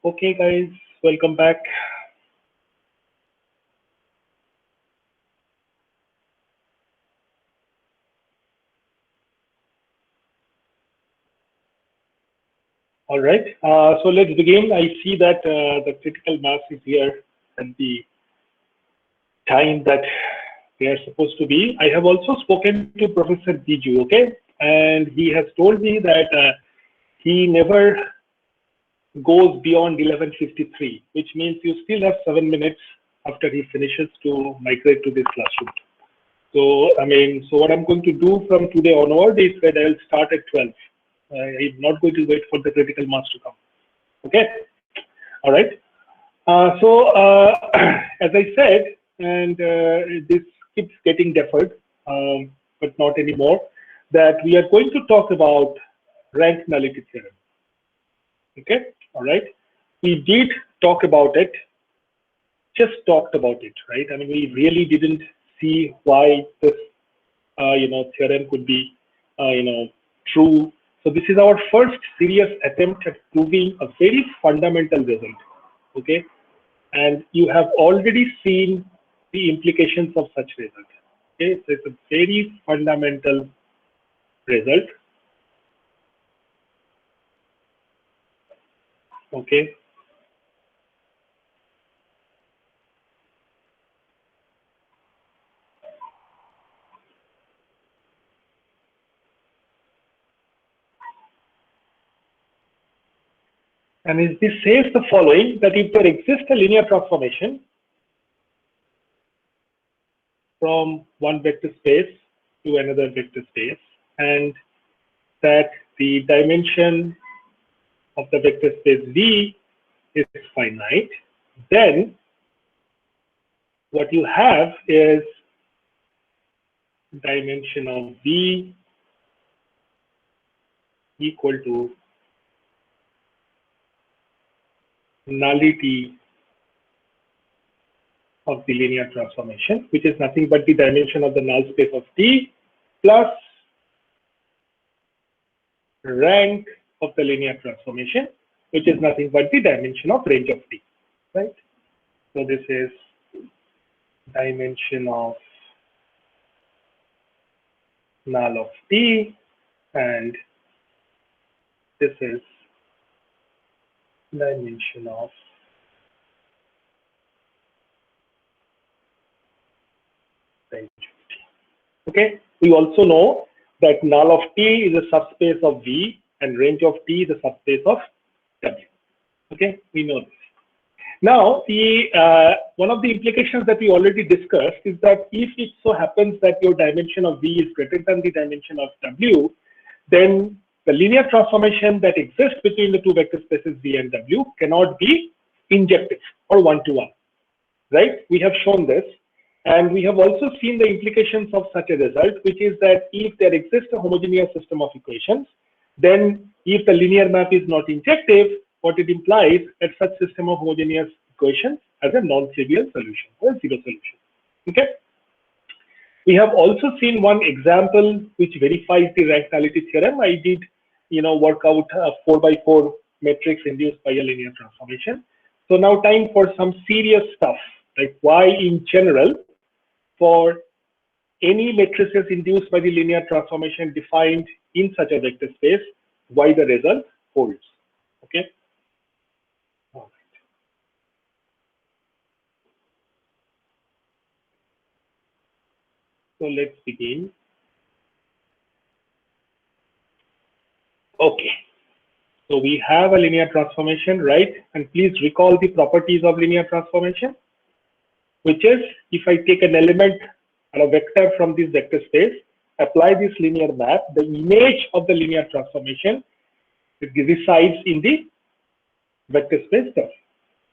Okay, guys, welcome back. All right, so let's begin. I see that the critical mass is here and the time that they are supposed to be. I have also spoken to Professor Biju, okay, and he has told me that he never goes beyond 11:53, which means you still have 7 minutes after he finishes to migrate to this classroom. So, so what I'm going to do from today onward is that I'll start at 12. I'm not going to wait for the critical mass to come. Okay. All right. As I said, and this keeps getting deferred, but not anymore, that we are going to talk about rank nullity theorem. Okay. All right. We did talk about it, just talked about it, right? I mean, we really didn't see why this, theorem could be, true. So this is our first serious attempt at proving a very fundamental result. Okay. And you have already seen the implications of such result. Okay, so it's a very fundamental result. Okay. And this says the following, that if there exists a linear transformation from one vector space to another vector space, and that the dimension of the vector space V is finite, then what you have is dimension of V equal to nullity of the linear transformation, which is nothing but the dimension of the null space of T plus rank of the linear transformation, which is nothing but the dimension of range of T, right? So this is dimension of null of T, and this is dimension of range of T. Okay, we also know that null of T is a subspace of V and range of T is a subspace of W. Okay, we know this. Now, one of the implications that we already discussed is that if it so happens that your dimension of V is greater than the dimension of W, then the linear transformation that exists between the two vector spaces V and W cannot be injective or one-to-one, right? We have shown this, and we have also seen the implications of such a result, which is that if there exists a homogeneous system of equations, then if the linear map is not injective, what it implies that such system of homogeneous equations has a non-trivial solution or a zero solution. Okay. We have also seen one example which verifies the rank nullity theorem. I did, work out a 4x4 matrix induced by a linear transformation. So now time for some serious stuff, like why in general, for any matrices induced by the linear transformation defined in such a vector space, why the result holds. Okay. All right. So let's begin. Okay. So we have a linear transformation, right? And please recall the properties of linear transformation, which is if I take an element or a vector from this vector space, apply this linear map, the image of the linear transformation resides in the vector space W,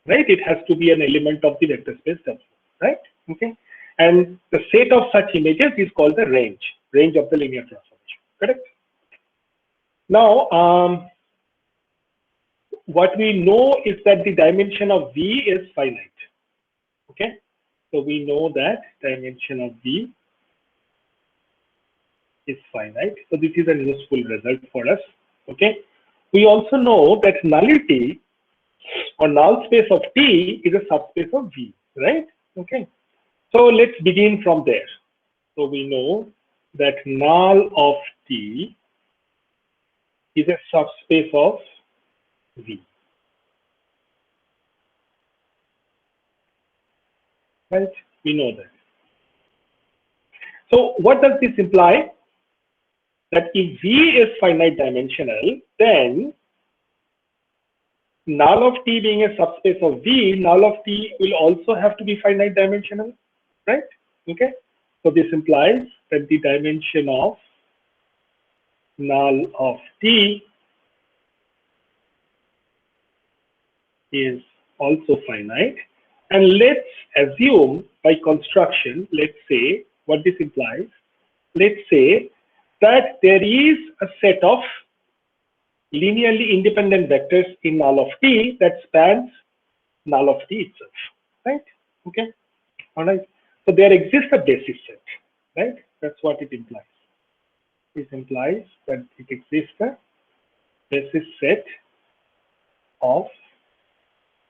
right? It has to be an element of the vector space W, right? Okay. And the set of such images is called the range of the linear transformation, correct? Now, what we know is that the dimension of V is finite. Okay, so we know that dimension of V is finite. So this is a useful result for us. Okay, we also know that nullity or null space of T is a subspace of V, right? Okay. So let's begin from there. So we know that null of T is a subspace of V, right? We know that. So what does this imply? That if V is finite dimensional, then null of T being a subspace of V, null of T will also have to be finite dimensional, right? Okay. So this implies that the dimension of null of T is also finite. And let's assume by construction, let's say what this implies. Let's say that there is a set of linearly independent vectors in null of T that spans null of T itself, right? Okay, all right. So there exists a basis set, right? That's what it implies. This implies that it exists a basis set of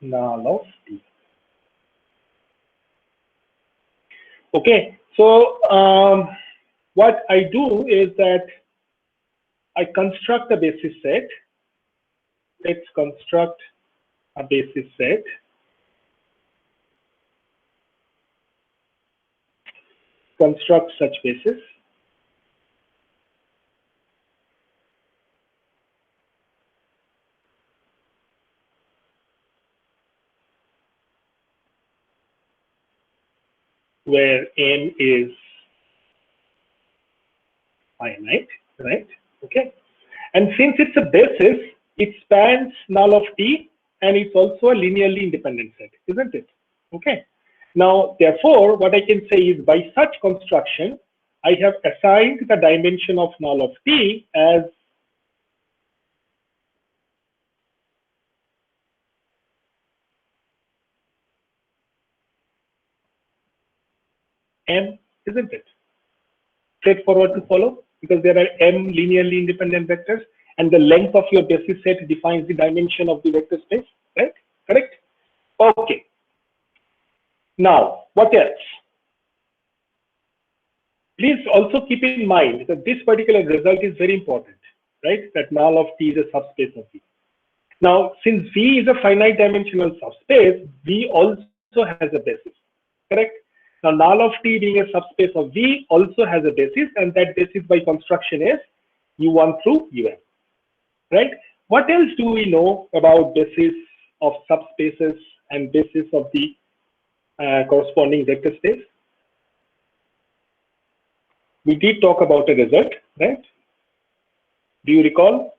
null of T. Okay, so what I do is that I construct a basis set. Let's construct a basis set. Construct such basis. Where n is finite, right? Okay. And since it's a basis, it spans null of T and it's also a linearly independent set, isn't it? Okay. Now, therefore, what I can say is by such construction, I have assigned the dimension of null of T as M, isn't it? Straightforward to follow because there are M linearly independent vectors and the length of your basis set defines the dimension of the vector space, right? Correct? Okay. Now, what else? Please also keep in mind that this particular result is very important, right? That null of T is a subspace of V. Now, since V is a finite dimensional subspace, V also has a basis, correct? Now, null of T being a subspace of V also has a basis, and that basis by construction is U1 through UN, right? What else do we know about basis of subspaces and basis of the corresponding vector space? We did talk about a result, right? Do you recall?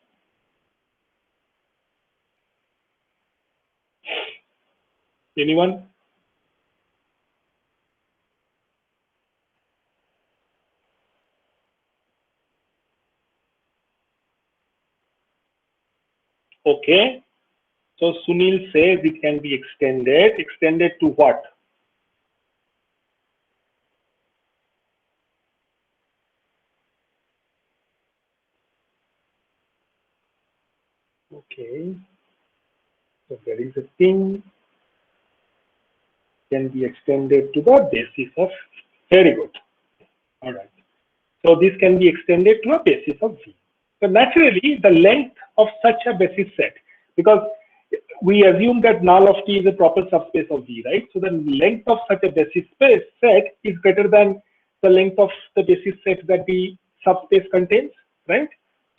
Anyone? Okay. So Sunil says it can be extended. Extended to what? Okay. So there is a thing can be extended to the basis of, very good. All right. So this can be extended to a basis of V. So naturally, the length of such a basis set, because we assume that null of T is a proper subspace of V, right? So the length of such a basis space set is greater than the length of the basis set that the subspace contains, right?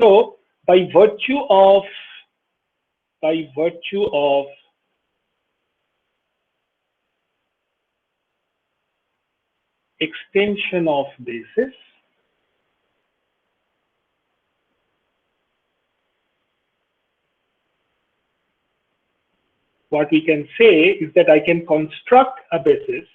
So by virtue of extension of basis, what we can say is that I can construct a basis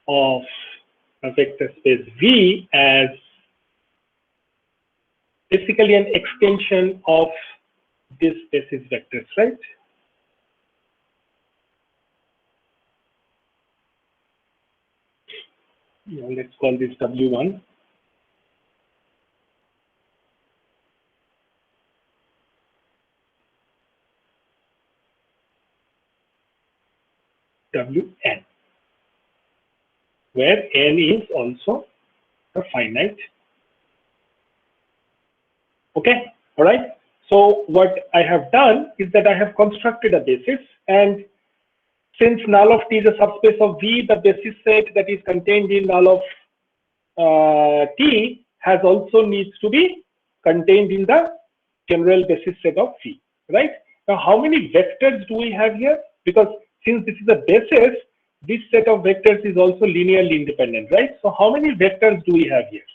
of a vector space V as basically an extension of this basis vectors, right? Now let's call this W1. Wn, where n is also a finite. Okay, all right. So what I have done is that I have constructed a basis, and since null of T is a subspace of V, the basis set that is contained in null of T has also needs to be contained in the general basis set of V, right? Now, how many vectors do we have here? Because since this is a basis, this set of vectors is also linearly independent, right? So how many vectors do we have here?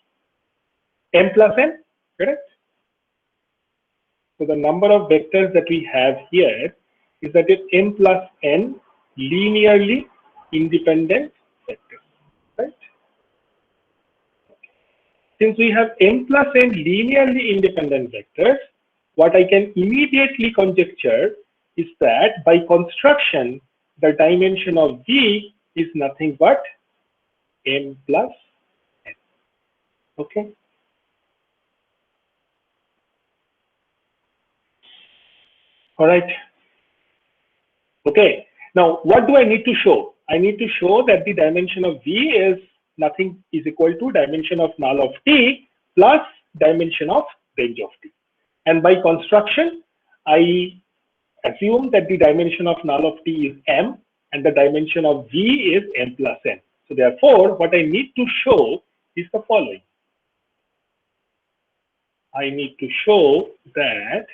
M plus n, correct? So the number of vectors that we have here is that it's m plus n linearly independent vectors, right? Since we have m plus n linearly independent vectors, what I can immediately conjecture is that by construction, the dimension of V is nothing but m plus n. Okay. All right. Okay. Now, what do I need to show? I need to show that the dimension of V is nothing is equal to dimension of null of T plus dimension of range of T. And by construction, I assume that the dimension of null of T is M and the dimension of V is M plus N. So therefore, what I need to show is the following. I need to show that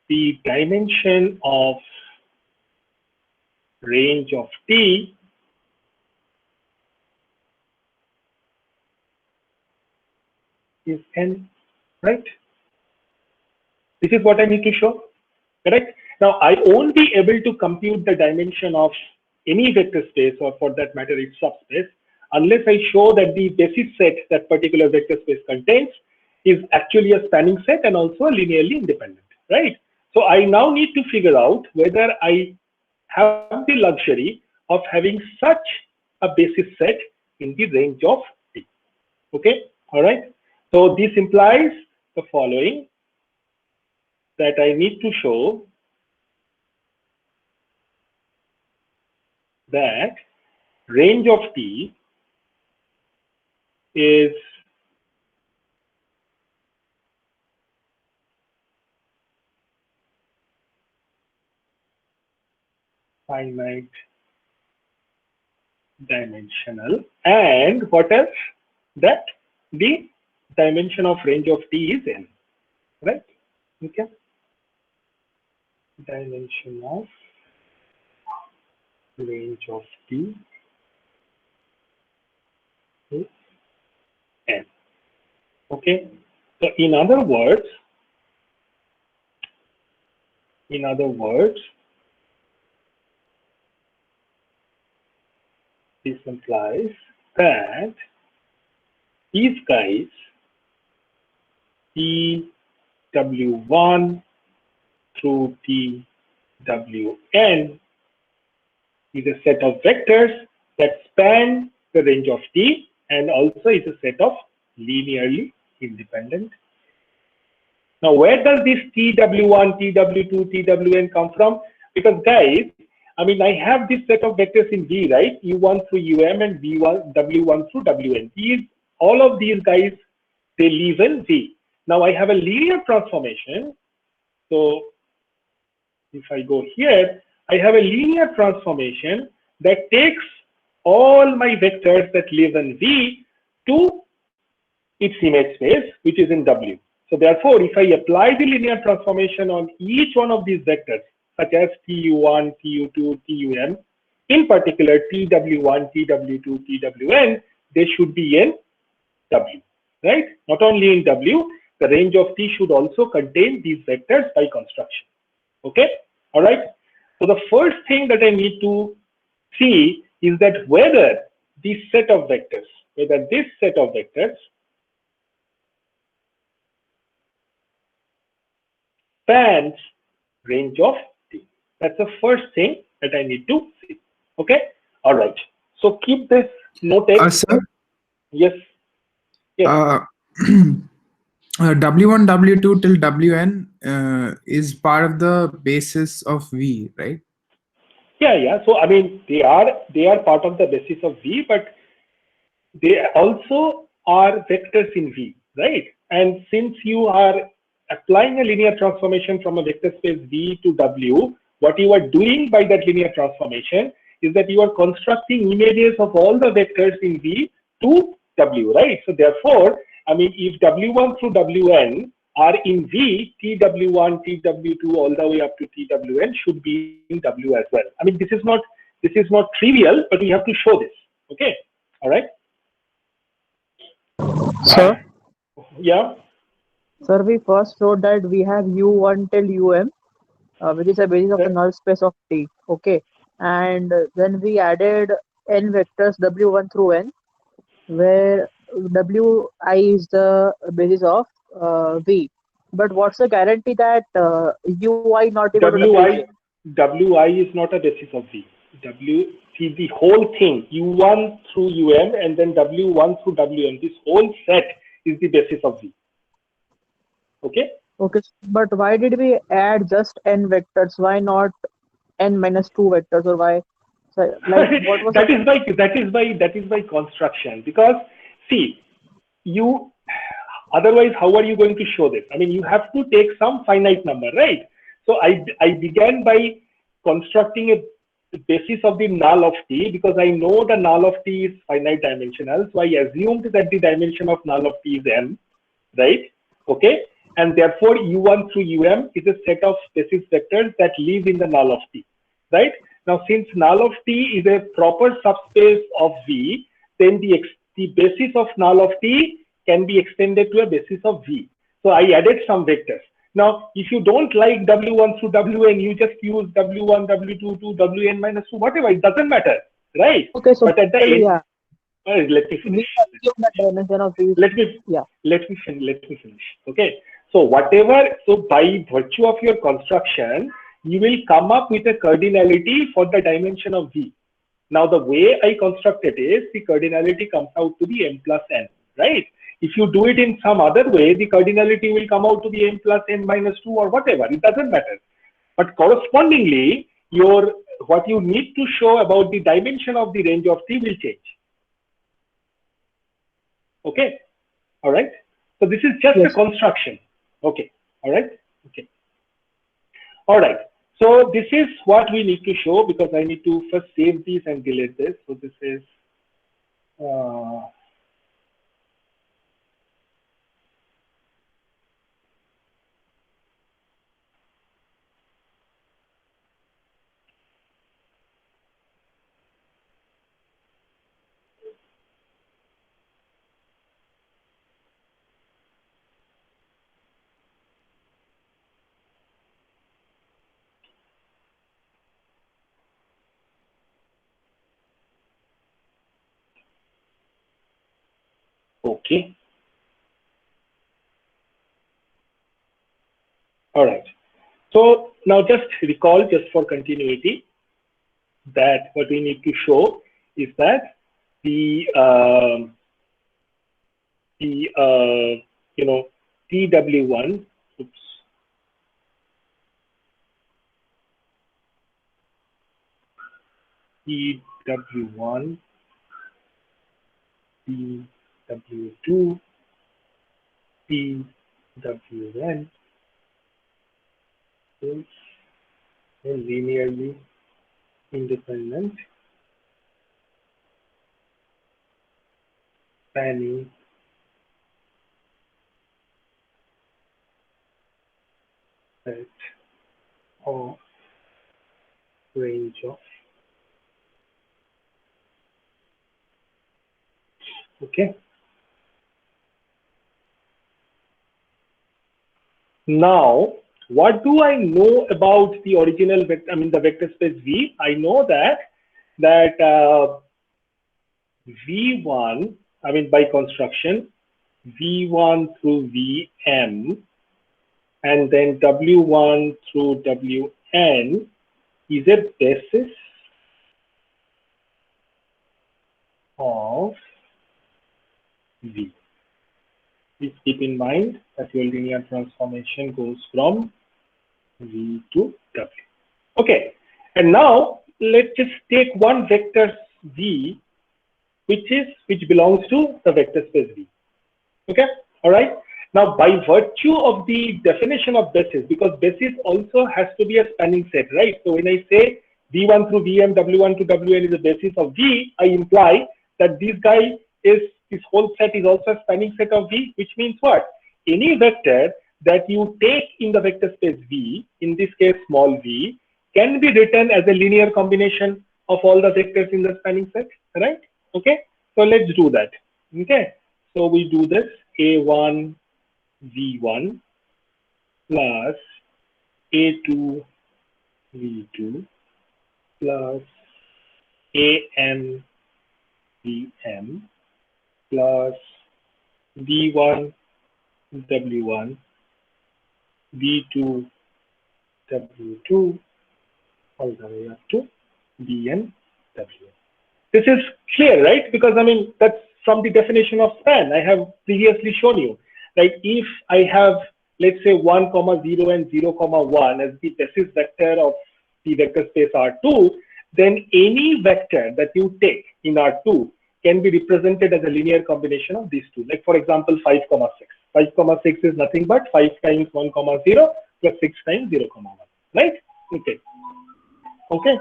the dimension of range of T is N, right? This is what I need to show, correct? Now, I won't be able to compute the dimension of any vector space, or for that matter, its subspace, unless I show that the basis set that particular vector space contains is actually a spanning set and also linearly independent, right? So I now need to figure out whether I have the luxury of having such a basis set in the range of T. Okay, all right. So this implies the following, that I need to show that range of T is finite dimensional, and what else? That the dimension of range of T is N, right? Okay. Dimension of range of T is N. Okay. So in other words, this implies that these guys, TW1 through TWN, is a set of vectors that span the range of T and also is a set of linearly independent. Now, where does this TW1, TW2, TWN come from? Because guys, I mean, I have this set of vectors in V, right? U1 through UM and V1, W1 through WN. All of these guys, they live in V. Now I have a linear transformation. So if I go here, I have a linear transformation that takes all my vectors that live in V to its image space, which is in W. So therefore, if I apply the linear transformation on each one of these vectors, such as TU1, TU2, TUM, in particular TW1, TW2, TWN, they should be in W, right? Not only in W, the range of T should also contain these vectors by construction. Okay, all right. So the first thing that I need to see is that whether this set of vectors, spans range of T. That's the first thing that I need to see. Okay, all right. So keep this noted. Sir, Yes. Yes. W1, W2 till Wn is part of the basis of V, right? Yeah. Yeah. So I mean, they are part of the basis of V, but they also are vectors in V, right? And since you are applying a linear transformation from a vector space V to W, what you are doing by that linear transformation is that you are constructing images of all the vectors in V to W, right? So therefore, I mean, if W1 through Wn are in V, TW1, TW2, all the way up to TWN should be in W as well. I mean, this is not trivial, but we have to show this. Okay, all right. Sir, Yeah, sir, we first showed that we have U1 till UM, which is a basis of the that- null space of T. Okay, and then we added n vectors W1 through n, where Wi is the basis of V. But what's the guarantee that Ui not equal to Wj? Wi is not a basis of V. See the whole thing, U1 through UM and then W1 through WM, this whole set is the basis of V. Okay? Okay, but why did we add just n vectors? Why not n minus 2 vectors, or why? So, like, what was the? that is by construction. Because see, you otherwise how are you going to show this? I mean, you have to take some finite number, right? So I began by constructing a basis of the null of T because I know the null of T is finite dimensional. So I assumed that the dimension of null of T is n, right? Okay, and therefore U1 through UM is a set of basis vectors that live in the null of T, right? Now, since null of T is a proper subspace of V, then the basis of null of T can be extended to a basis of V. So I added some vectors. Now, if you don't like W1 through Wn, you just use W1, W2 to Wn minus 2, whatever, it doesn't matter, right? Okay, so But at the basically, end, yeah, let me we finish. assume that dimension of these. Let me Yeah. let me finish. Okay. So whatever, so by virtue of your construction, you will come up with a cardinality for the dimension of V. Now the way I construct it is the cardinality comes out to be m plus n, right? If you do it in some other way, the cardinality will come out to be m plus n minus 2 or whatever. It doesn't matter. But correspondingly, your what you need to show about the dimension of the range of T will change. Okay. All right. So this is just a Yes. construction. Okay. All right. Okay. All right. So this is what we need to show because I need to first save these and delete this. So this is uh, okay. All right. So now just recall, just for continuity, that what we need to show is that the you know, TW1, oops, TW1, TW2, TWN is a linearly independent spanning set of range of. Okay. Now, what do I know about the original vector? I mean, the vector space V. I know that V1. I mean, by construction, V1 through Vm, and then W1 through Wn is a basis of V. Please keep in mind that your linear transformation goes from V to W. Okay, and now let's just take one vector V, which belongs to the vector space V. Okay, all right. Now, by virtue of the definition of basis, because basis also has to be a spanning set, right? So when I say V1 through Vm, W1 to Wn is the basis of V, I imply that this whole set is also a spanning set of V, which means what? Any vector that you take in the vector space V, in this case small v, can be written as a linear combination of all the vectors in the spanning set, right? Okay, so let's do that. Okay, so we do this A1 V1 plus A2 V2 plus AM VM plus V1 W1 V2 W2 all the way up to Bn W. This is clear, right? Because I mean, that's from the definition of span I have previously shown you. Like if I have, let's say 1, 0 and 0, 1 as the basis vector of the vector space R2, then any vector that you take in R2 can be represented as a linear combination of these two. Like for example, 5, 6. 5, 6 is nothing but 5 times 1, 0 plus 6 times 0, 1, right? Okay. Okay.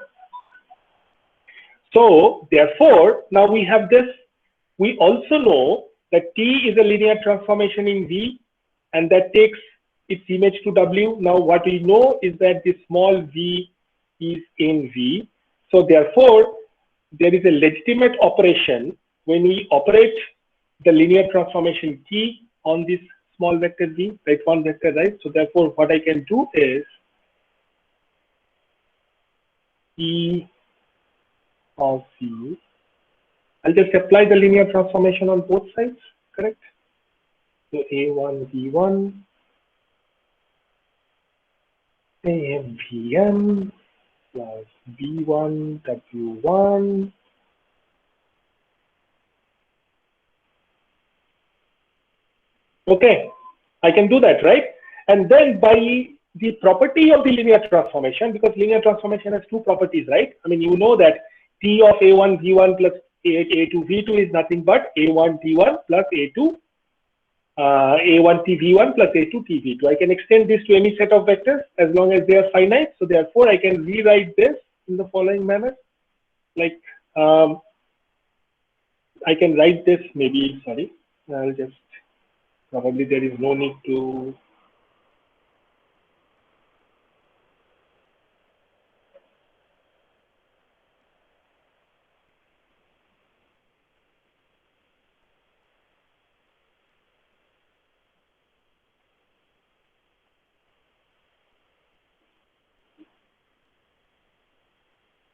So therefore, now we have this. We also know that T is a linear transformation in V, and that takes its image to W. Now what we know is that this small v is in V. So therefore, there is a legitimate operation when we operate the linear transformation T on this small vector V, right? One vector, right? So therefore, what I can do is E of V. I'll just apply the linear transformation on both sides, correct? So A1 V1 AM VM plus V1 W1 okay, I can do that, right? And then by the property of the linear transformation, because linear transformation has two properties, right? I mean, you know that T of A1 V1 plus A2 V2 is nothing but A1 T1 plus A2 A1 T V1 plus A2 T V2. I can extend this to any set of vectors as long as they are finite. So therefore, I can rewrite this in the following manner. Like I can write this maybe, sorry, I'll just, probably there is no need to.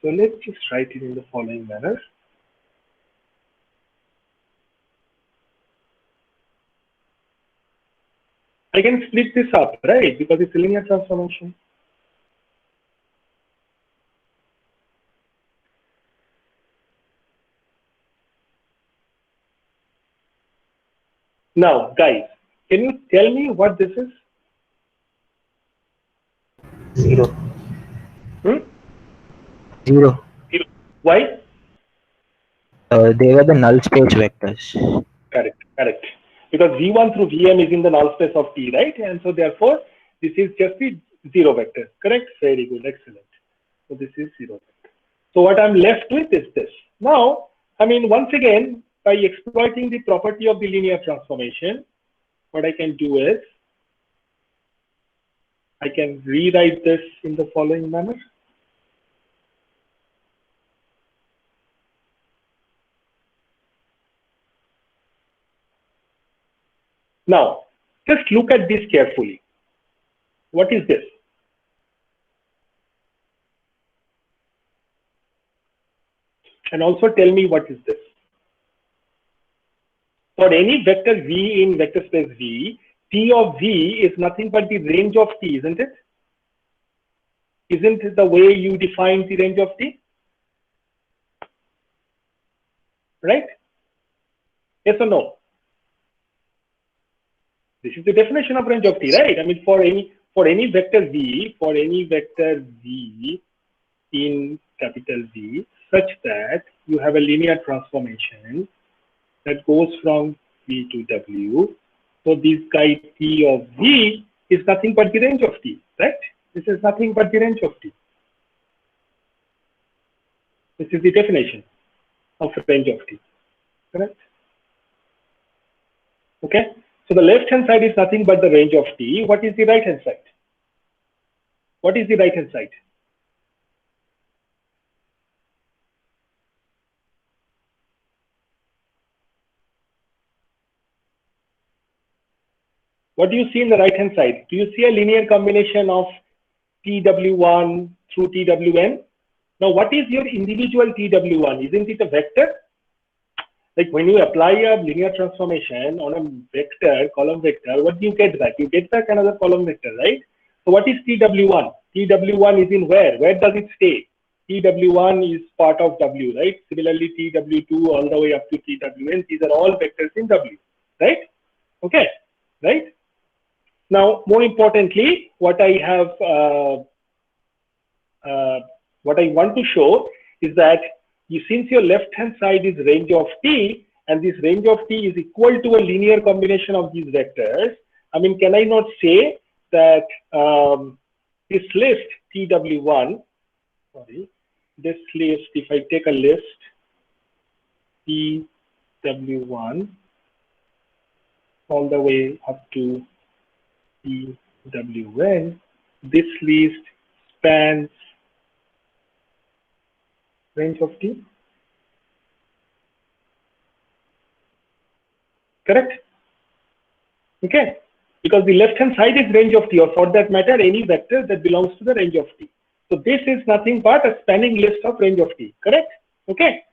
So let's just write it in the following manner. I can split this up, right? Because it's a linear transformation. Now, guys, can you tell me what this is? 0. Hmm? 0. Why? They were the null space vectors. Correct, correct. Because V1 through Vm is in the null space of T, right? And so therefore, this is just the zero vector, correct? Very good, excellent. So this is zero vector. So what I'm left with is this. Now, I mean, once again, by exploiting the property of the linear transformation, what I can do is, I can rewrite this in the following manner. Now, just look at this carefully. What is this? And also tell me what is this. For any vector V in vector space V, T of V is nothing but the range of T, isn't it? Isn't it the way you define the range of T? Right? Yes or no? This is the definition of range of T, right? I mean, for any vector v, in capital V, such that you have a linear transformation that goes from V to W. So this guy T of V is nothing but the range of T, right? This is nothing but the range of T. This is the definition of range of T, correct? Okay, so the left hand side is nothing but the range of T. What is the right hand side? What is the right hand side? What do you see in the right hand side? Do you see a linear combination of TW1 through TWN? Now, what is your individual TW1? Isn't it a vector? Like when you apply a linear transformation on a vector, column vector, what do you get back? You get back another column vector, right? So what is TW1? TW1 is in where? Where does it stay? TW1 is part of W, right? Similarly, TW2 all the way up to TWN, these are all vectors in W, right? Okay, right? Now, more importantly, what I want to show is that since your left hand side is range of T, and this range of T is equal to a linear combination of these vectors, I mean, can I not say that this list TW1, this list, if I take a list TW1 all the way up to TWN, this list spans range of T, correct? Okay, because the left hand side is range of T, or for that matter, any vector that belongs to the range of T. So this is nothing but a spanning list of range of T, correct? Okay.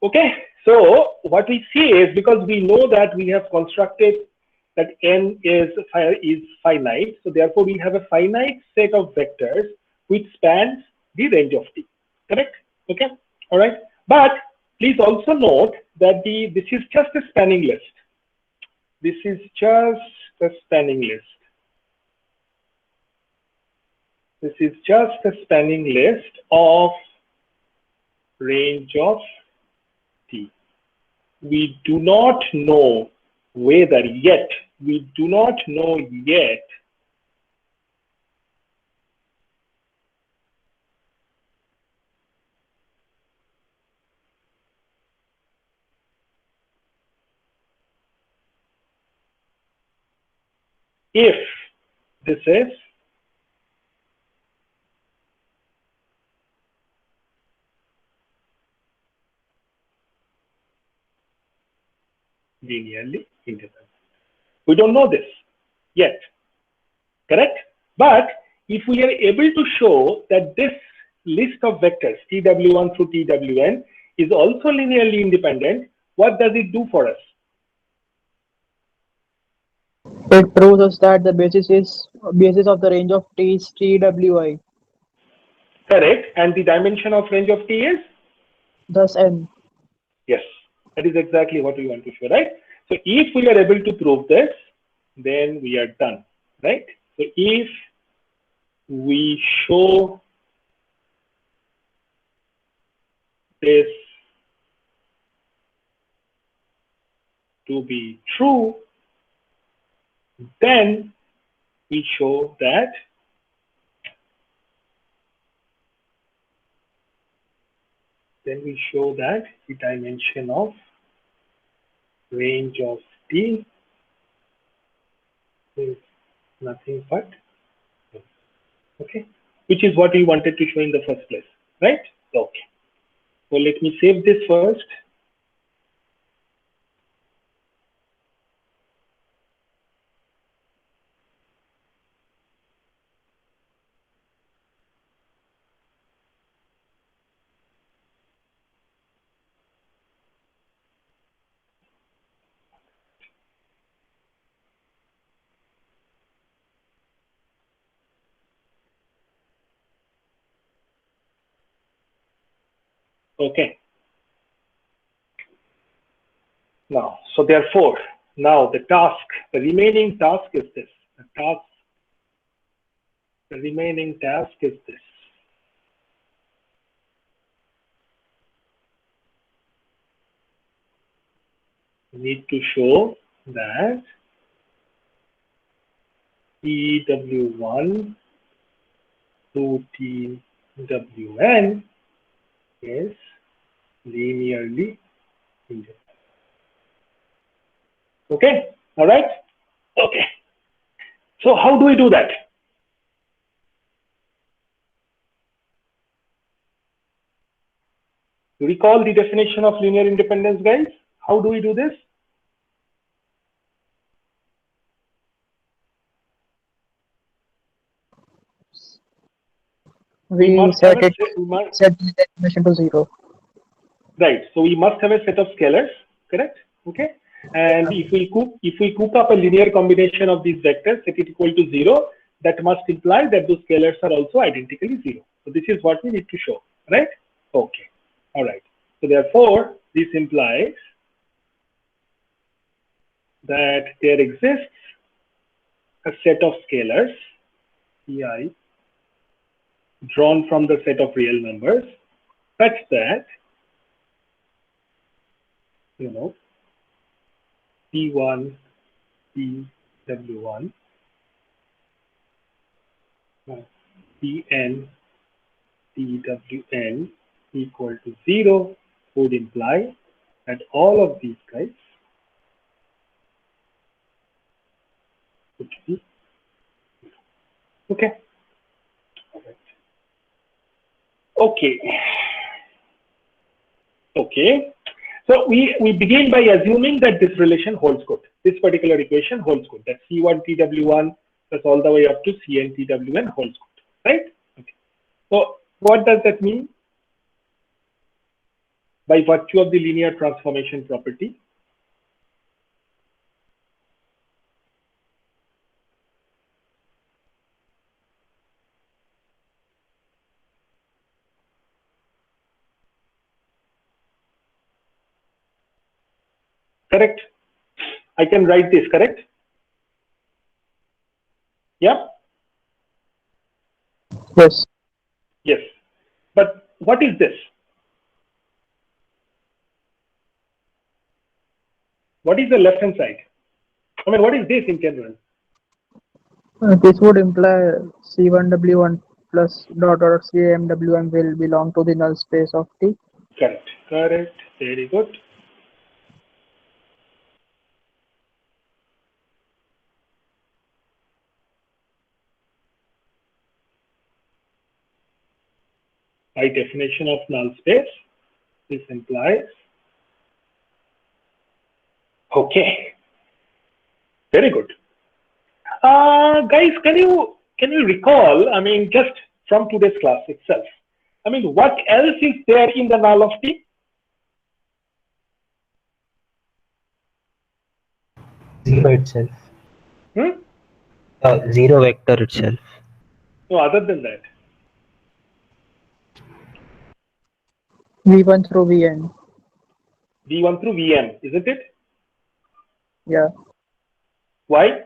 Okay, so what we see is, because we know that we have constructed that n is finite, so therefore we have a finite set of vectors which spans the range of T, correct? Okay, all right. But please also note that this is just a spanning list. This is just a spanning list. This is just a spanning list of range of T. We do not know whether yet, we do not know yet if this is linearly independent. We don't know this yet, correct? But if we are able to show that this list of vectors TW1 through TWN is also linearly independent, what does it do for us? It proves us that the basis of the range of T is TWI, Correct. And the dimension of range of T is? thus N. Yes, that is exactly what we want to show, right? So if we are able to prove this, then we are done, right? So if we show this to be true, then we show that the dimension of range of T is nothing but, okay, which is what we wanted to show in the first place, right? Okay, so let me save this first. Okay. Now, so therefore, Now the task, the remaining task is this. The remaining task is this. We need to show that TW1 to TWN is linearly independent. Okay, all right? Okay. So how do we do that? You recall the definition of linear independence, guys? How do we do this? We set it set the definition to 0. Right. So we must have a set of scalars, correct? Okay. And if we cook up a linear combination of these vectors, set it equal to 0, that must imply that those scalars are also identically 0. So this is what we need to show, right? Okay. All right. So therefore, this implies that there exists a set of scalars, Pi, drawn from the set of real numbers, such that, you know, P1, PW1, Pn, PWN equal to 0 would imply that all of these guys would be okay. All right. Okay. Okay. So we begin by assuming that this relation holds good. This particular equation holds good. That C1 TW1 plus all the way up to Cn TWN holds good, right? Okay. So what does that mean? By virtue of the linear transformation property, correct? I can write this, correct? Yeah? Yes. Yes. But what is this? What is the left hand side? I mean, what is this in general? This would imply C1W1 plus dot dot CMWM will belong to the null space of T. Correct. Correct. Very good. By definition of null space, this implies, okay, very good. Guys, can you recall, I mean, just from today's class itself, I mean, what else is there in the null of T? Zero itself. Hmm? Zero vector itself. No, other than that. V1 through Vn. V1 through Vm, isn't it? Yeah. Why?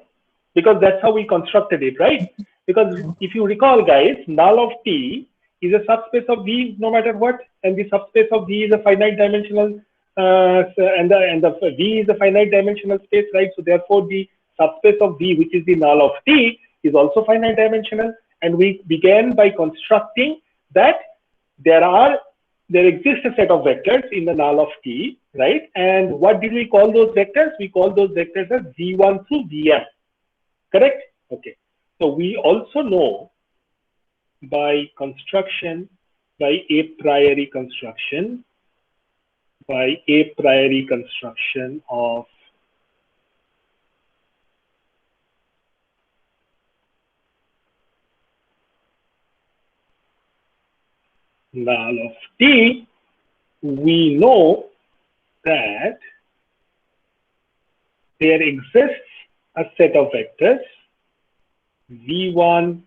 Because that's how we constructed it, right? Because if you recall, guys, null of T is a subspace of V no matter what, and the subspace of V is a finite dimensional, and the V is a finite dimensional space, right? So therefore, the subspace of V, which is the null of T, is also finite dimensional. And we began by constructing that there exists a set of vectors in the null of T, right? And what did we call those vectors? We call those vectors as V1 through Vm. Correct? Okay. So we also know by construction, by a priori construction of null of T, we know that there exists a set of vectors V1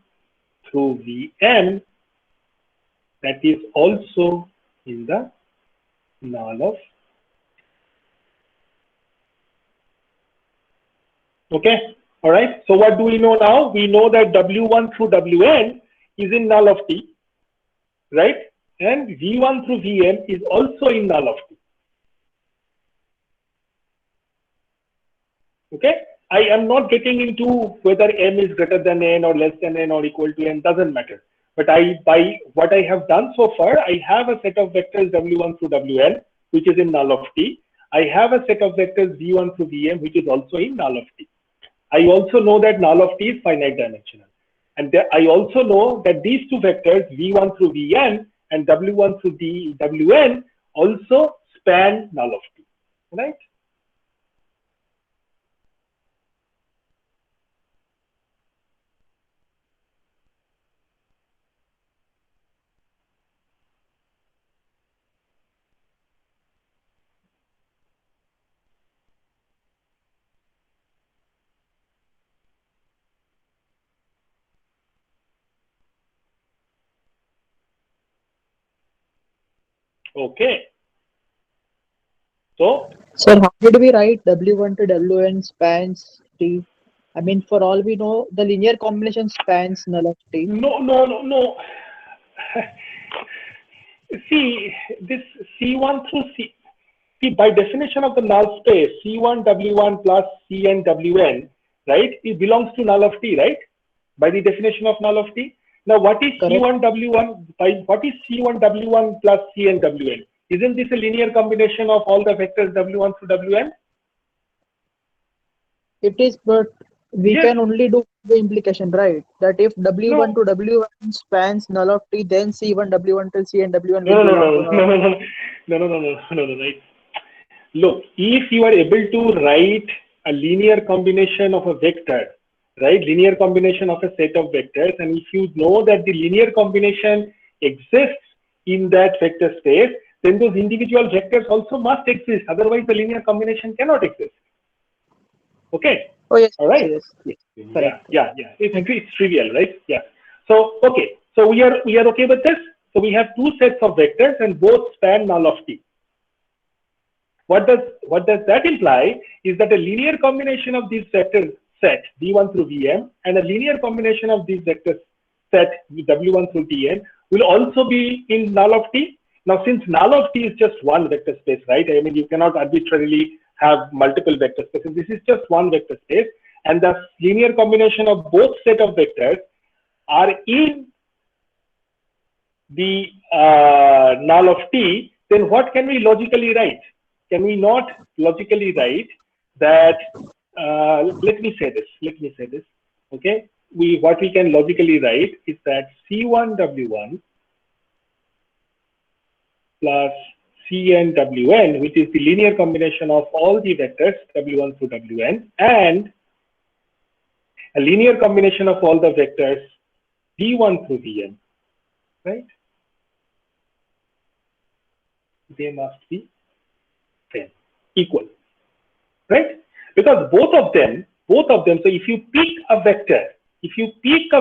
through Vm that is also in the null of Okay, all right. So what do we know now? We know that W1 through Wn is in null of T, right? And V1 through Vm is also in null of T. Okay, I am not getting into whether m is greater than n or less than n or equal to n, doesn't matter. But by what I have done so far, I have a set of vectors W1 through Wn, which is in null of T. I have a set of vectors V1 through Vm, which is also in null of T. I also know that null of T is finite dimensional. And I also know that these two vectors, V1 through Vn and W1 through Wn, also span null of T, right? Okay. So, Sir, how did we write W1 to Wn spans T? I mean, for all we know, the linear combination spans null of T. no. See, this C1 through C, see, by definition of the null space, C1 W1 plus Cn Wn, right, it belongs to null of T, right? By the definition of null of T. Now, what is Correct. C1 W1? What is C1 W1 plus Cn Wn? Isn't this a linear combination of all the vectors W1 through Wn? It is, but we Yes. can only do the implication, right? That if W1 No. to W1 spans null of T, then C1 W1 till Cn W1 No, will no, belong no, to no, null. no, no, no, no, no, no, no, no, right. Look, if you are able to write a linear combination of a vector, right, linear combination of a set of vectors, and if you know that the linear combination exists in that vector space, then those individual vectors also must exist. Otherwise, the linear combination cannot exist. Okay. Oh yes, All right. yes, correct. Yeah. It's trivial, right? Yeah. So okay. So we are okay with this. So we have two sets of vectors and both span null of T. What does that imply is that a linear combination of these vectors set V1 through Vm and a linear combination of these vectors set W1 through Tn will also be in null of T. Now, since null of T is just one vector space, right? I mean, you cannot arbitrarily have multiple vector spaces. This is just one vector space, and the linear combination of both set of vectors are in the null of T. Then what can we logically write? Can we not logically write that? Let me say this. Okay. What we can logically write is that C1 W1 plus Cn Wn, which is the linear combination of all the vectors W1 through Wn, and a linear combination of all the vectors V1 through Vn, right? They must be same, equal, right? Because both of them, so if you pick a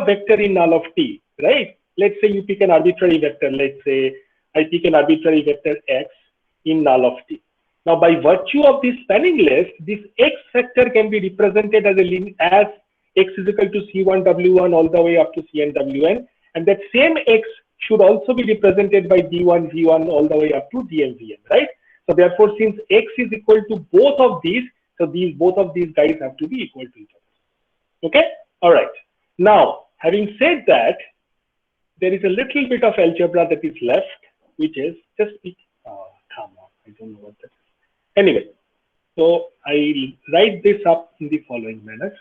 vector in null of T, right? Let's say you pick an arbitrary vector, let's say I pick an arbitrary vector X in null of T. Now, by virtue of this spanning list, this X vector can be represented as X is equal to C1 W1 all the way up to Cn Wn, and that same X should also be represented by D1 V1 all the way up to Dm Vn, right? So therefore, since X is equal to both of these, so both of these guys have to be equal to each other. Okay? All right. Now, having said that, there is a little bit of algebra that is left, which is just come on, I don't know what that is. Anyway, so I write this up in the following manner.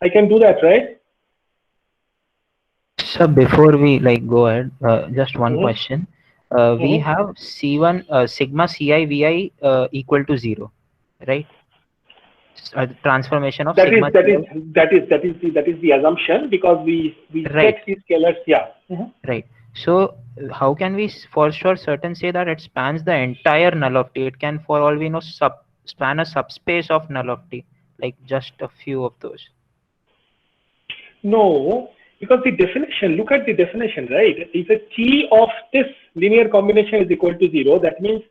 I can do that, right? So before we go ahead, just one question. We have C1 sigma Ci Vi equal to 0, right? Transformation of That sigma. is the assumption, because we Right. set these scalars. Yeah. Right. So how can we for sure certain say that it spans the entire null of T? It can, for all we know, span a subspace of null of T, like just a few of those. No, because the definition, look at the definition, right? If a T of this linear combination is equal to 0, that means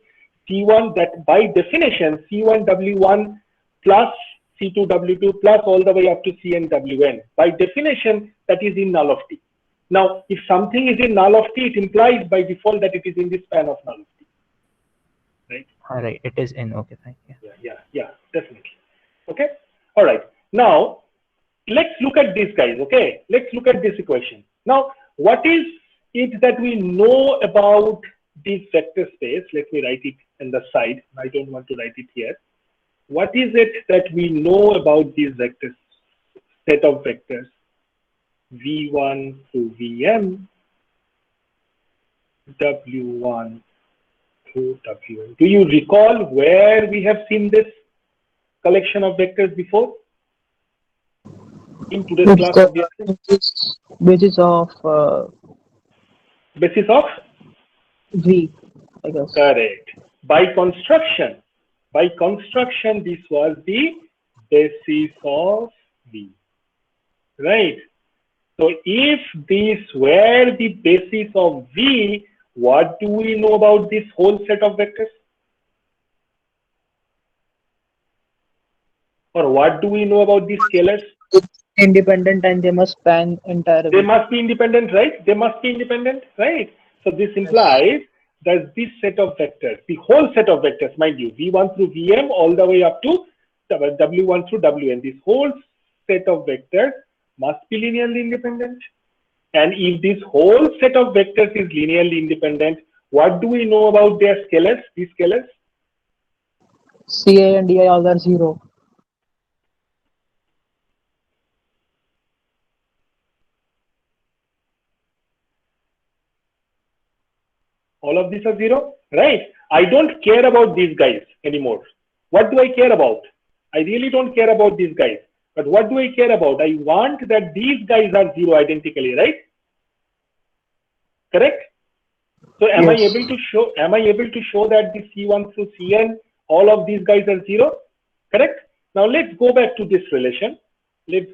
C1, that by definition, C1W1 plus C2W2 plus all the way up to CNWN. By definition, that is in null of T. Now, if something is in null of T, it implies by default that it is in the span of null of T, right? All right, it is in. Okay, thank you. Yeah, definitely. Okay, all right. Now, let's look at these guys. Okay, let's look at this equation. Now, what is it that we know about this vector space? Let me write it on the side. I don't want to write it here. What is it that we know about these vectors, set of vectors, V1 through Vm, W1 through Wn? Do you recall where we have seen this collection of vectors before? In today's class, obviously. Basis of Basis of? V, I guess. Correct. By construction, this was the basis of V, right? So if these were the basis of V, what do we know about this whole set of vectors? Or what do we know about these scalars? Independent, and they must span entire They V. must be independent, right? They must be independent, right? So this implies that this set of vectors, the whole set of vectors, mind you, V1 through Vm all the way up to W1 through Wn, this whole set of vectors must be linearly independent. And if this whole set of vectors is linearly independent, what do we know about their scalars, these scalars? Ci and Di all are 0. All of these are 0, right? I don't care about these guys anymore. What do I care about? I really don't care about these guys. But what do I care about? I want that these guys are 0 identically, right? Correct? So am I able to show that the C1 through Cn, all of these guys are 0? Correct? Now let's go back to this relation. Let's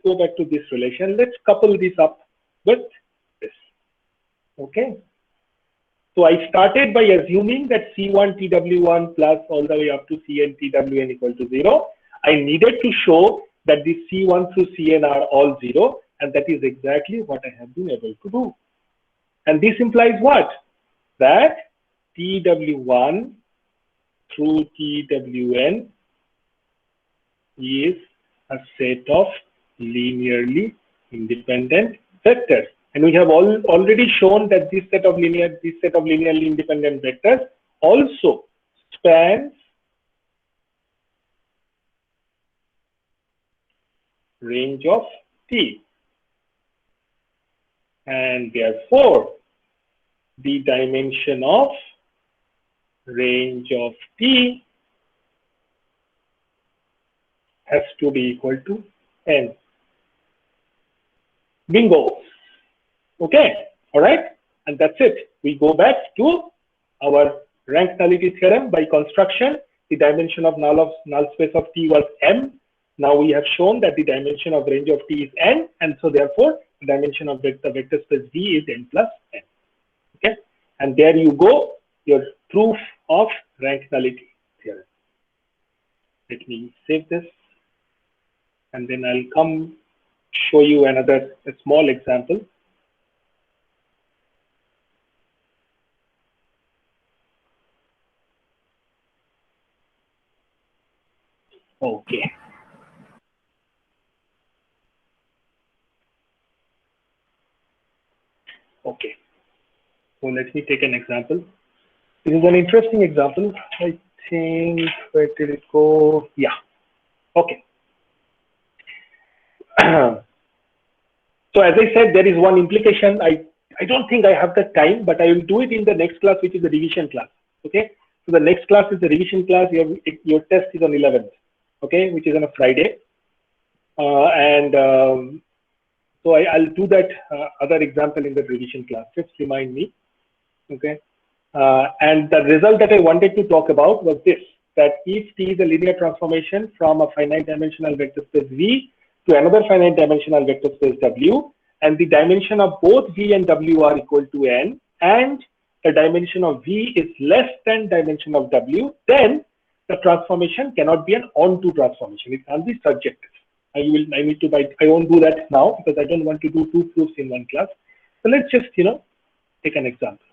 couple this up with this. Okay. So I started by assuming that C1 TW1 plus all the way up to Cn TWN equal to 0. I needed to show that the C1 through Cn are all 0, and that is exactly what I have been able to do. And this implies what? That TW1 through TWN is a set of linearly independent vectors. And we have already shown that this set of linearly independent vectors also spans range of T. And therefore, the dimension of range of T has to be equal to n. Bingo. Okay, all right, and that's it. We go back to our rank nullity theorem. By construction, the dimension of null space of T was m. Now we have shown that the dimension of range of T is n, and so therefore the dimension of the vector space V is n plus n. Okay, and there you go, your proof of rank nullity theorem. Let me save this, and then I'll come show you a small example. Okay. Okay. So let me take an example. This is an interesting example. I think, where did it go? Yeah. Okay. So as I said, there is one implication. I don't think I have the time, but I will do it in the next class, which is the revision class. Okay. So the next class is the revision class. Your test is on 11th. Okay, which is on a Friday. So I'll do that other example in the revision class. Just remind me. Okay. And the result that I wanted to talk about was this, that if T is a linear transformation from a finite dimensional vector space V to another finite dimensional vector space W, and the dimension of both V and W are equal to N, and the dimension of V is less than dimension of W, then the transformation cannot be an onto transformation. It can be subjective. I won't do that now because I don't want to do two proofs in one class. So let's just, take an example.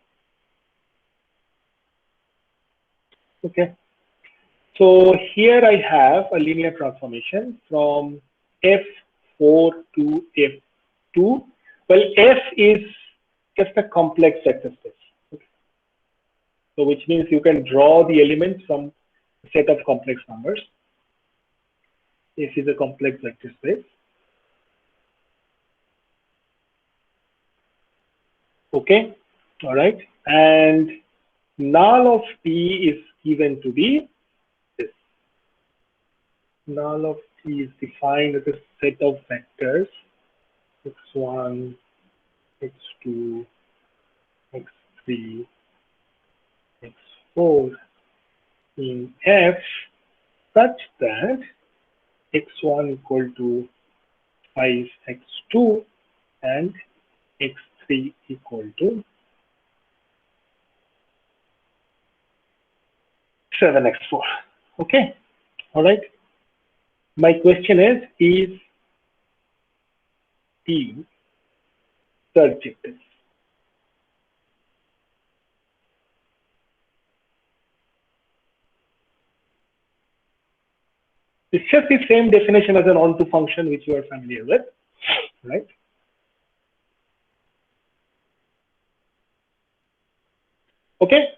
Okay. So here I have a linear transformation from F4 to F2. Well, F is just a complex vector space. Okay. So which means you can draw the elements from a set of complex numbers. F is a complex vector space. Okay. All right. And null of T is given to be this. Null of T is defined as a set of vectors x1, x2, x3, x4 in F such that x1 equal to 5x2 and x3 equal to 7x4. Okay. All right. My question is T surjective? It's just the same definition as an onto function, which you are familiar with, right? Okay.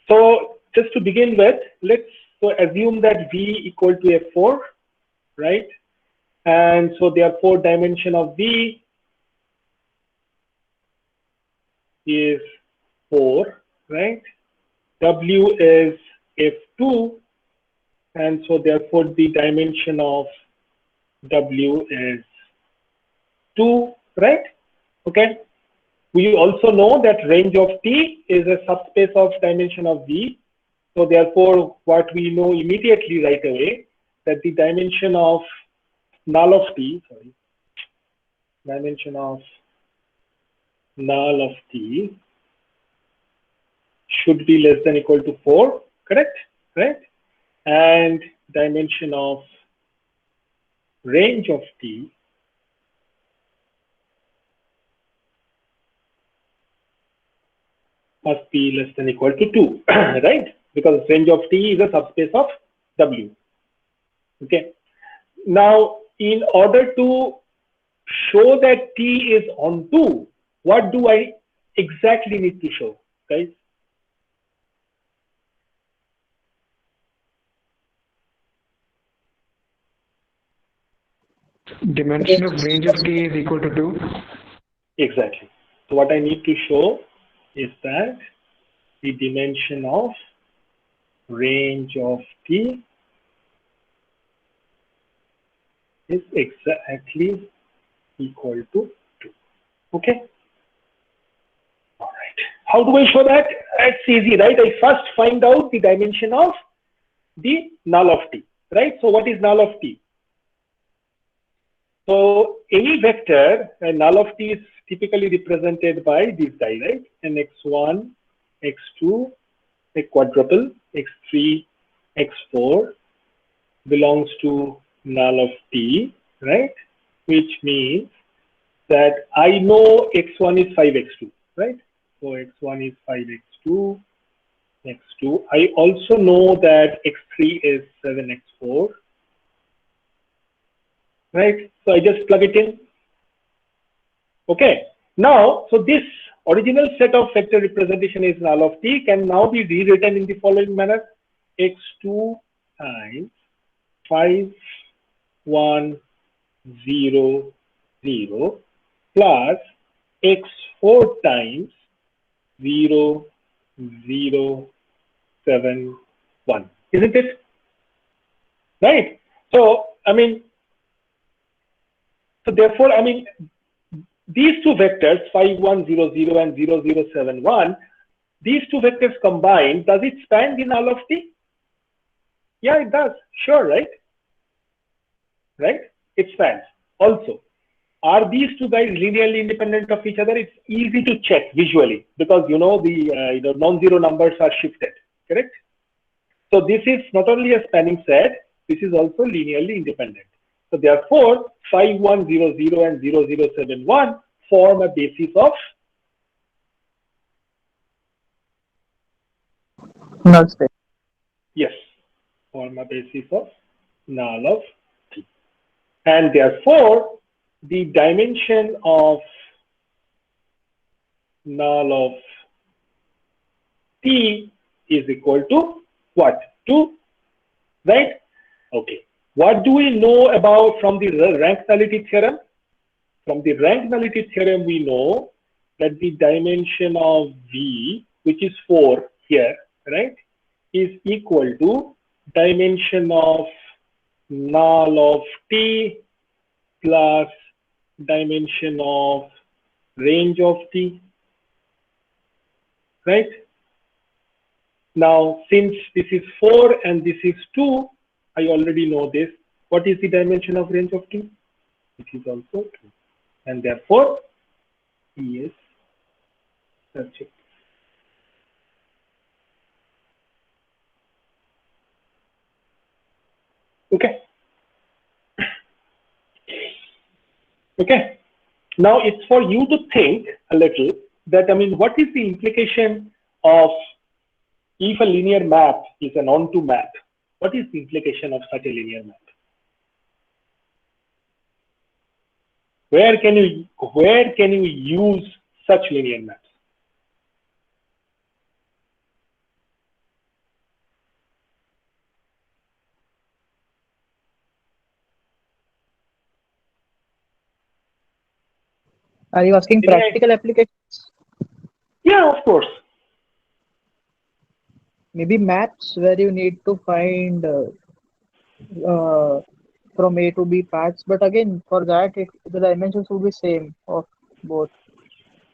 So just to begin with, let's assume that V equal to F4, right? And so therefore dimension of V is 4, right? W is F2, and so therefore the dimension of W is 2, right? Okay. We also know that range of T is a subspace of dimension of V. So therefore, what we know immediately right away, that the dimension of null of T, dimension of null of T should be less than equal to 4, correct? Right? And dimension of range of T must be less than equal to 2, right? Because range of T is a subspace of W. Okay. Now, in order to show that T is onto, what do I exactly need to show, guys? Dimension of range of T is equal to 2. Exactly. So what I need to show is that the dimension of range of T is exactly equal to 2. Okay. All right. How do I show that? It's easy, right? I first find out the dimension of the null of T, right? So what is null of T? So any vector, null of T is typically represented by this guy, right? And x1, x2, a quadruple, x3, x4 belongs to null of T, right? Which means that I know x1 is 5x2, right? So x1 is 5x2, x2. I also know that x3 is 7x4, right? So I just plug it in. Okay. Now, so this original set of vector representation is null of T can now be rewritten in the following manner: x2 times 5, 1, 0, 0 plus x4 times 0, 0, 7, 1. Isn't it? Right? So, I mean, so therefore, I mean, these two vectors, 5, 1, 0, 0 and 0, 0, 7, 1, these two vectors combined, does it span the null of T? Yeah, it does. Sure, right? Right? It spans. Also, are these two guys linearly independent of each other? It's easy to check visually because the non-zero numbers are shifted. Correct? So this is not only a spanning set, this is also linearly independent. So therefore, 5100 and 0071 form a basis of null space. yes, form a basis of null of T. And therefore, the dimension of null of T is equal to what? 2, right? Okay. What do we know about from the rank nullity theorem? From the rank nullity theorem, we know that the dimension of V, which is 4 here, right, is equal to dimension of null of T plus dimension of range of T, right? Now, since this is 4 and this is 2, I already know this. What is the dimension of range of T? It is also 2. And therefore, T is surjective. Okay. Okay. Now it's for you to think a little that, I mean, what is the implication of if a linear map is an onto map? What is the implication of such a linear map? Where can you use such linear maps? Are you asking Any practical applications? Yeah, of course. Maybe maps where you need to find from A to B paths, but again, for that, the dimensions will be same of both.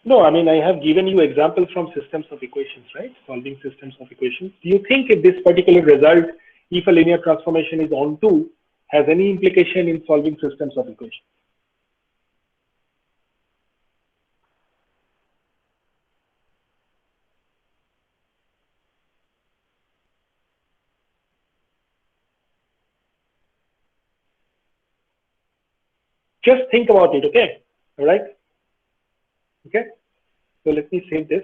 No, I mean, I have given you examples from systems of equations, right? Solving systems of equations. Do you think if this particular result, if a linear transformation is onto, has any implication in solving systems of equations? Just think about it, okay? All right? Okay? So let me save this.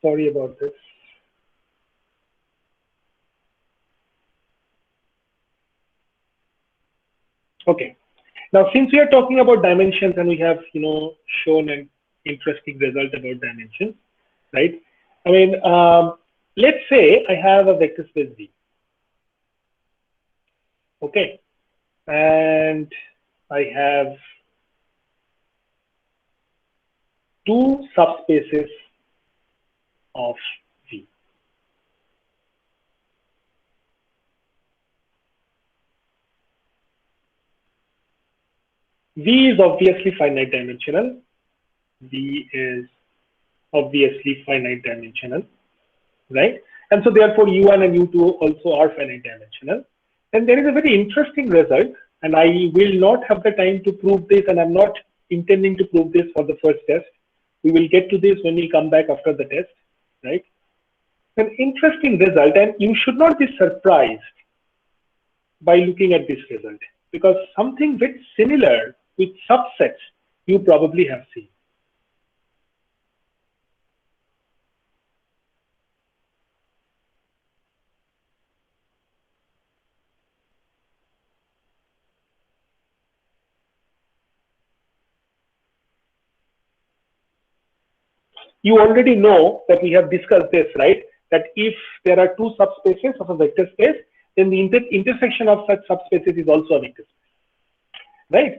Sorry about this. Okay. Now, since we are talking about dimensions and we have, shown an interesting result about dimensions, right? I mean, let's say I have a vector space V. Okay. And I have two subspaces of V. V is obviously finite dimensional. V is obviously finite dimensional, right? And so therefore U1 and U2 also are finite dimensional. And there is a very interesting result, and I will not have the time to prove this, and I'm not intending to prove this for the first test. We will get to this when we come back after the test, right? An interesting result, and you should not be surprised by looking at this result, because something very similar with subsets you probably have seen. You already know that we have discussed this, right? that if there are two subspaces of a vector space, then the intersection of such subspaces is also a vector space, right?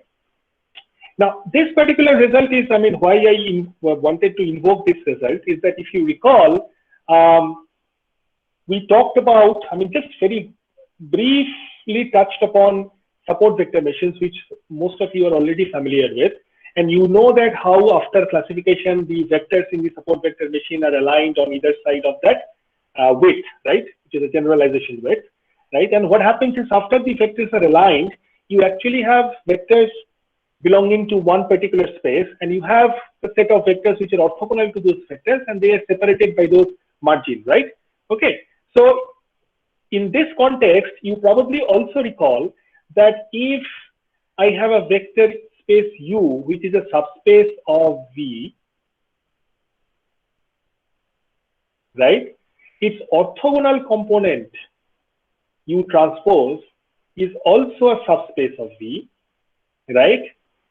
Now, this particular result is, I mean, why I wanted to invoke this result is that if you recall, we talked about, I mean, just very briefly touched upon support vector machines, which most of you are already familiar with. And you know that how after classification, the vectors in the support vector machine are aligned on either side of that width, right? Which is a generalization width, right? And what happens is after the vectors are aligned, you actually have vectors belonging to one particular space, and you have a set of vectors which are orthogonal to those vectors, and they are separated by those margins, right? Okay. So in this context, you probably also recall that if I have a vector space U, which is a subspace of V, right? Its orthogonal component U transpose is also a subspace of V, right?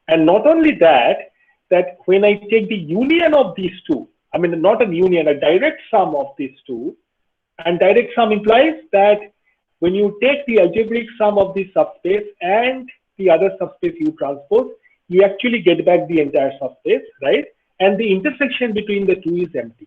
And not only that, that when I take the union of these two, I mean, not a union, a direct sum of these two, and direct sum implies that when you take the algebraic sum of the subspace and the other subspace U transpose, you actually get back the entire subspace, right? And the intersection between the two is empty,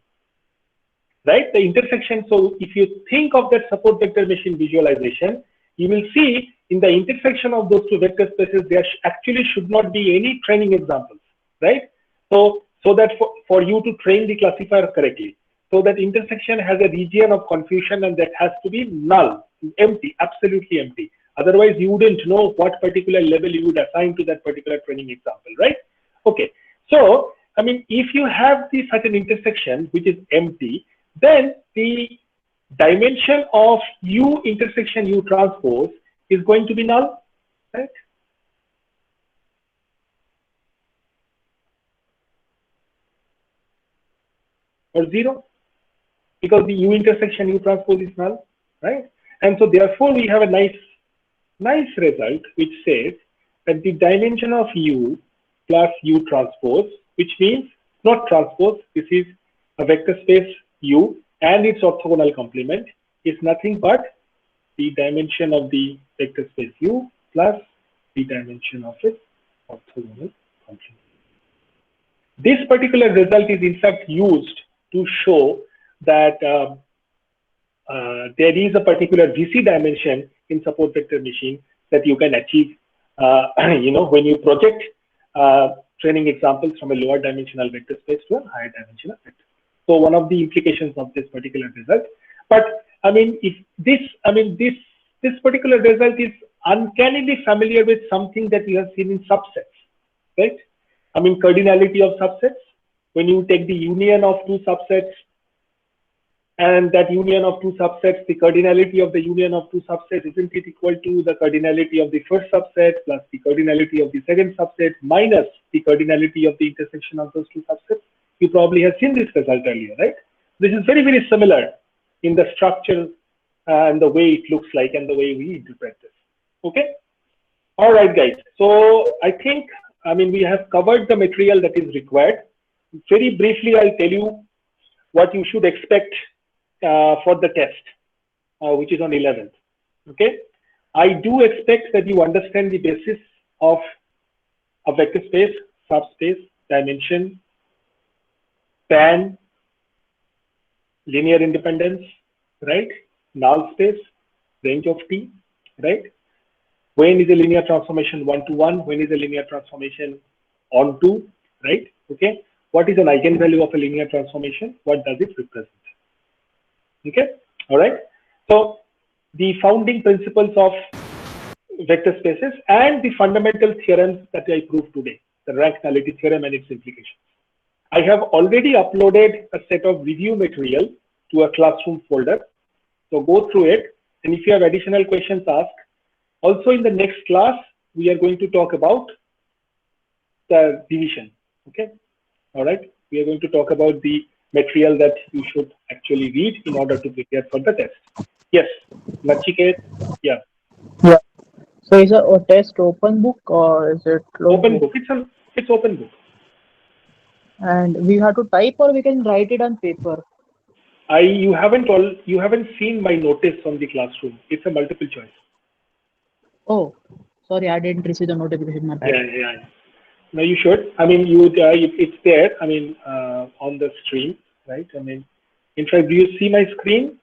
right? The intersection, so if you think of that support vector machine visualization, you will see in the intersection of those two vector spaces, there actually should not be any training examples, right? So that for you to train the classifier correctly, so that intersection has a region of confusion, and that has to be null, empty, absolutely empty. Otherwise, you wouldn't know what particular level you would assign to that particular training example, right? Okay. So, I mean, if you have such an intersection which is empty, then the dimension of U intersection U transpose is going to be null, right? Or zero, because the U intersection U transpose is null, right? And so therefore we have a nice result which says that the dimension of U plus U transpose, which means not transpose, this is a vector space U and its orthogonal complement, is nothing but the dimension of the vector space U plus the dimension of its orthogonal complement. This particular result is in fact used to show that there is a particular VC dimension in support vector machine that you can achieve, you know, when you project training examples from a lower dimensional vector space to a higher dimensional vector. So one of the implications of this particular result. But I mean, if this, I mean, this particular result is uncannily familiar with something that we have seen in subsets, right? I mean, cardinality of subsets. When you take the union of two subsets, and that union of two subsets, the cardinality of the union of two subsets, isn't it equal to the cardinality of the first subset plus the cardinality of the second subset minus the cardinality of the intersection of those two subsets? You probably have seen this result earlier, right? This is very, very similar in the structure and the way it looks like and the way we interpret this. Okay. All right, guys. So I think, I mean, we have covered the material that is required. Very briefly, I'll tell you what you should expect for the test, which is on 11th. Okay. I do expect that you understand the basis of a vector space, subspace, dimension, span, linear independence, right? Null space, range of T, right? When is a linear transformation 1-to-1? When is a linear transformation onto, right? Okay. What is an eigenvalue of a linear transformation? What does it represent? Okay. All right. So the founding principles of vector spaces and the fundamental theorems that I proved today, the rank nullity theorem and its implications. I have already uploaded a set of review material to a classroom folder. So go through it. And if you have additional questions, ask. Also in the next class, we are going to talk about the division. Okay. All right. We are going to talk about the material that you should actually read in order to prepare for the test. Yes. Nachiket. Yeah. Yeah. So is a test open book or is it closed Open book. It's open book. And we have to type or we can write it on paper? You haven't seen my notice on the classroom. It's a multiple choice. Oh, sorry, I didn't receive the notification. My bad. Yeah. No, you should. I mean, it's there. I mean, on the stream, right? I mean, in fact, do you see my screen?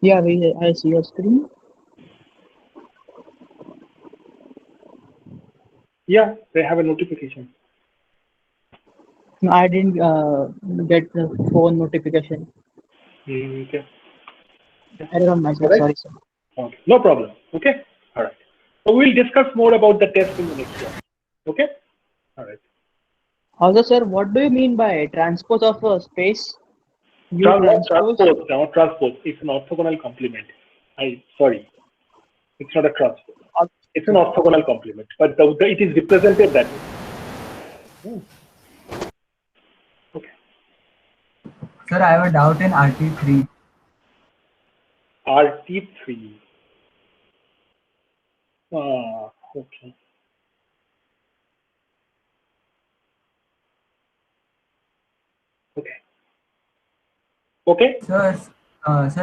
Yeah, I see your screen. Yeah, they have a notification. No, I didn't get the phone notification. Okay. I don't know myself. Alright. Sorry, sir. Okay. No problem. Okay. All right. So we'll discuss more about the test in the next one. Okay. All right. Also, sir, what do you mean by transpose of a space? You Not transpose. transpose. It's an orthogonal complement. Sorry. It's not a transpose. It's an orthogonal complement, but it is represented that way. Okay. Sir, I have a doubt in RT3. RT3. Okay. Okay. Sir,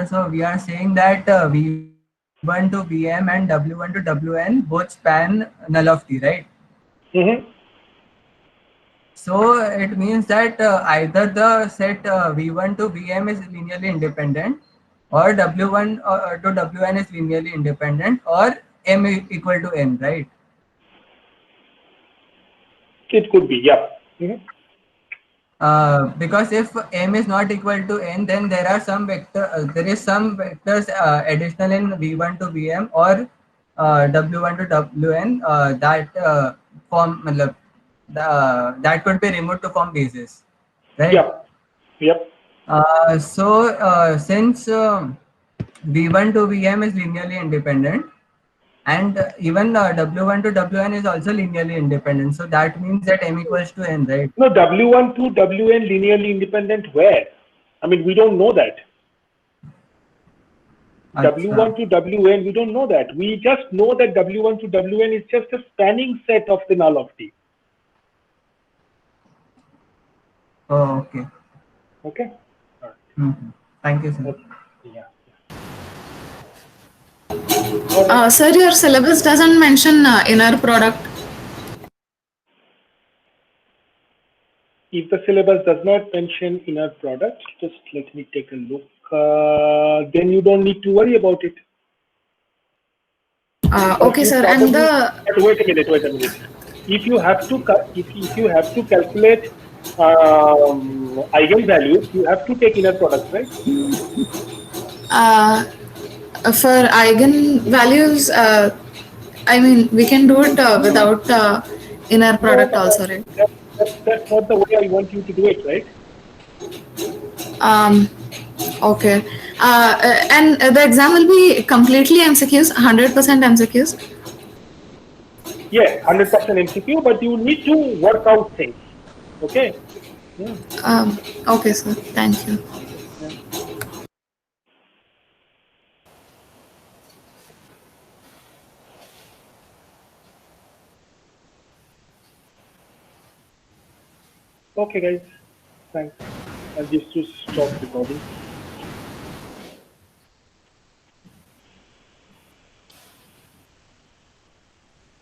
so we are saying that V1 to Vm and W1 to Wn both span null of T, right? Mm-hmm. So it means that either the set V1 to Vm is linearly independent, or W1 to Wn is linearly independent, or M equal to N, right? It could be, yeah. Mm-hmm. Because if M is not equal to N, then there are some vectors additional in V1 to Vm or W1 to Wn that form that could be removed to form basis, right? Yep. Since V1 to Vm is linearly independent, and even W1 to Wn is also linearly independent, so that means that M equals to N, right? No, W1 to Wn linearly independent where? I mean, we don't know that. W1 to Wn, we don't know that. We just know that W1 to Wn is just a spanning set of the null of T. Oh, okay. Okay. All right. Mm-hmm. Thank you, sir. Okay. Yeah. Sir, your syllabus doesn't mention inner product. If the syllabus does not mention inner product, just let me take a look. Then you don't need to worry about it. Okay, sir. Probably, And the wait a minute. If you have to calculate eigenvalues, you have to take inner product, right? for eigenvalues, I mean, we can do it without inner product also, right? That's not the way I want you to do it, right? Okay. And the exam will be completely MCQs, 100% MCQs? Yeah, 100% MCQ, but you need to work out things. Okay? Yeah. Okay, sir. Thank you. Yeah. Okay, guys. Thanks. I'll just stop recording.